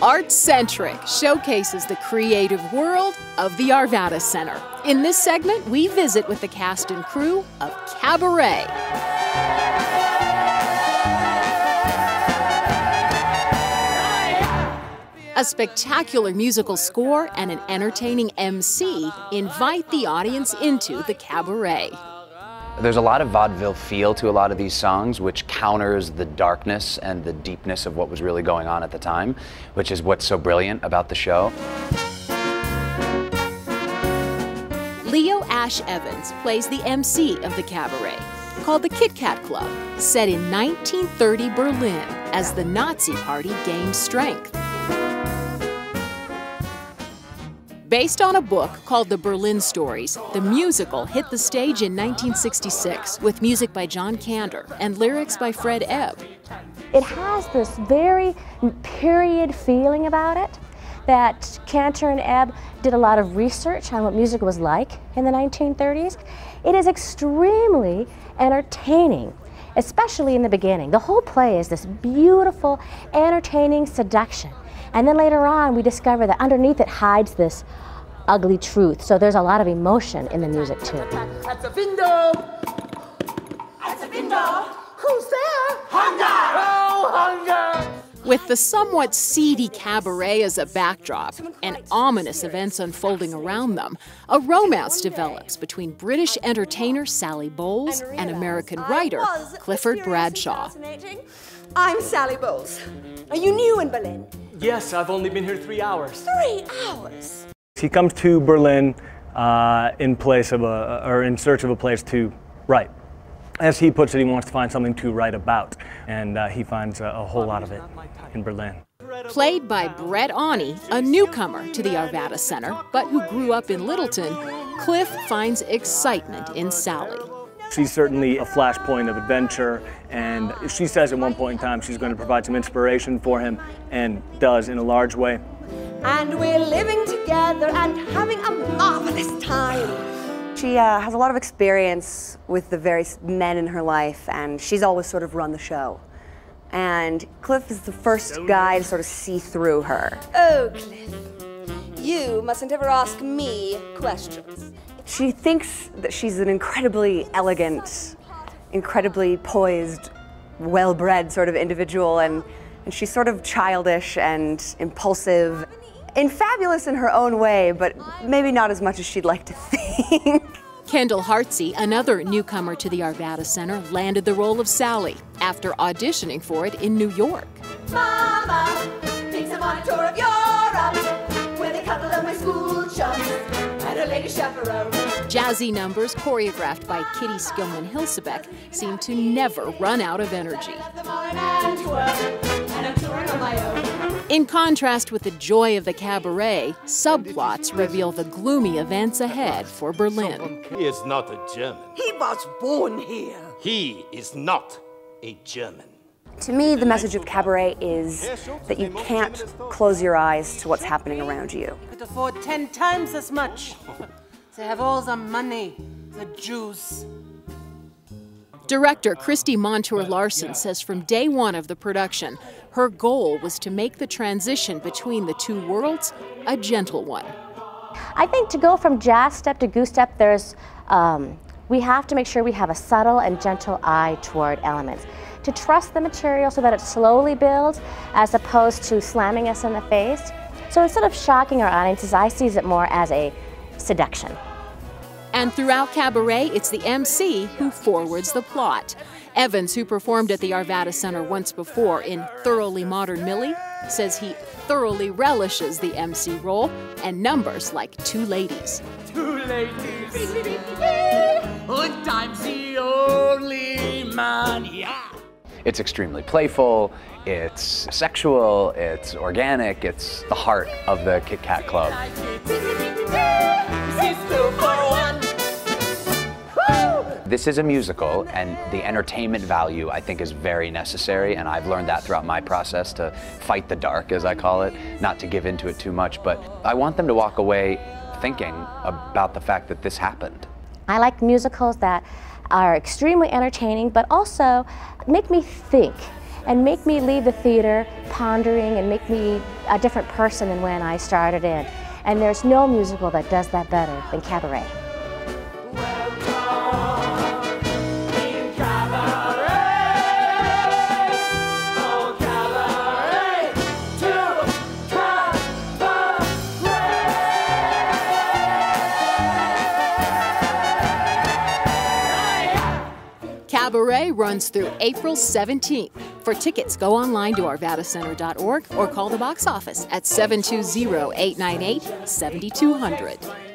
ArtsCentric showcases the creative world of the Arvada Center. In this segment, we visit with the cast and crew of Cabaret. A spectacular musical score and an entertaining MC invite the audience into the cabaret. There's a lot of vaudeville feel to a lot of these songs, which counters the darkness and the deepness of what was really going on at the time, which is what's so brilliant about the show. Leo Ash Evans plays the MC of the cabaret, called the Kit Kat Club, set in 1930 Berlin as the Nazi Party gained strength. Based on a book called The Berlin Stories, the musical hit the stage in 1966 with music by John Kander and lyrics by Fred Ebb. It has this very period feeling about it that Kander and Ebb did a lot of research on what music was like in the 1930s. It is extremely entertaining, especially in the beginning. The whole play is this beautiful, entertaining seduction. And then later on, we discover that underneath it hides this ugly truth. So there's a lot of emotion in the music, too. At the window! At the window! Who's there? Hunger! Oh, hunger! With the somewhat seedy cabaret as a backdrop and ominous events unfolding around them, a romance develops between British entertainer Sally Bowles and American writer Clifford Bradshaw. I'm Sally Bowles. Are you new in Berlin? Yes, I've only been here 3 hours. 3 hours? He comes to Berlin in search of a place to write. As he puts it, he wants to find something to write about, and he finds a whole lot of it in Berlin. Played by Brett Awney, a newcomer to the Arvada Center, but who grew up in Littleton, Cliff finds excitement in Sally. She's certainly a flashpoint of adventure, and she says at one point in time she's going to provide some inspiration for him, and does in a large way. And we're living together and having a marvelous time. She has a lot of experience with the various men in her life, and she's always sort of run the show. And Cliff is the first guy to sort of see through her. Oh, Cliff, you mustn't ever ask me questions. She thinks that she's an incredibly elegant, incredibly poised, well-bred sort of individual, and she's sort of childish and impulsive and fabulous in her own way, but maybe not as much as she'd like to think. Kendall Hartsey, another newcomer to the Arvada Center, landed the role of Sally after auditioning for it in New York. Mama takes him on a tour of Europe with a couple of my school chums and a lady chaperone. Jazzy numbers choreographed by Kitty Skillman-Hilsebeck seem to never run out of energy. In contrast with the joy of the cabaret, subplots reveal the gloomy events ahead for Berlin. He is not a German. He was born here. He is not a German. To me, the message of Cabaret is that you can't close your eyes to what's happening around you. Could afford 10 times as much. They have all the money, the juice. Director Christy Montour Larson says from day one of the production, her goal was to make the transition between the two worlds a gentle one. I think to go from jazz step to goose step, we have to make sure we have a subtle and gentle eye toward elements. To trust the material so that it slowly builds as opposed to slamming us in the face. So instead of shocking our audiences, I see it more as a seduction. And throughout Cabaret, it's the MC who forwards the plot. Evans, who performed at the Arvada Center once before in Thoroughly Modern Millie, says he thoroughly relishes the MC role and numbers like Two Ladies. Two ladies. And I'm the only man, yeah. It's extremely playful, it's sexual, it's organic, it's the heart of the Kit Kat Club. This is a musical, and the entertainment value, I think, is very necessary, and I've learned that throughout my process to fight the dark, as I call it, not to give into it too much, but I want them to walk away thinking about the fact that this happened. I like musicals that are extremely entertaining, but also make me think and make me leave the theater pondering and make me a different person than when I started in. And there's no musical that does that better than Cabaret. Cabaret runs through April 17th. For tickets, go online to arvadacenter.org or call the box office at 720-898-7200.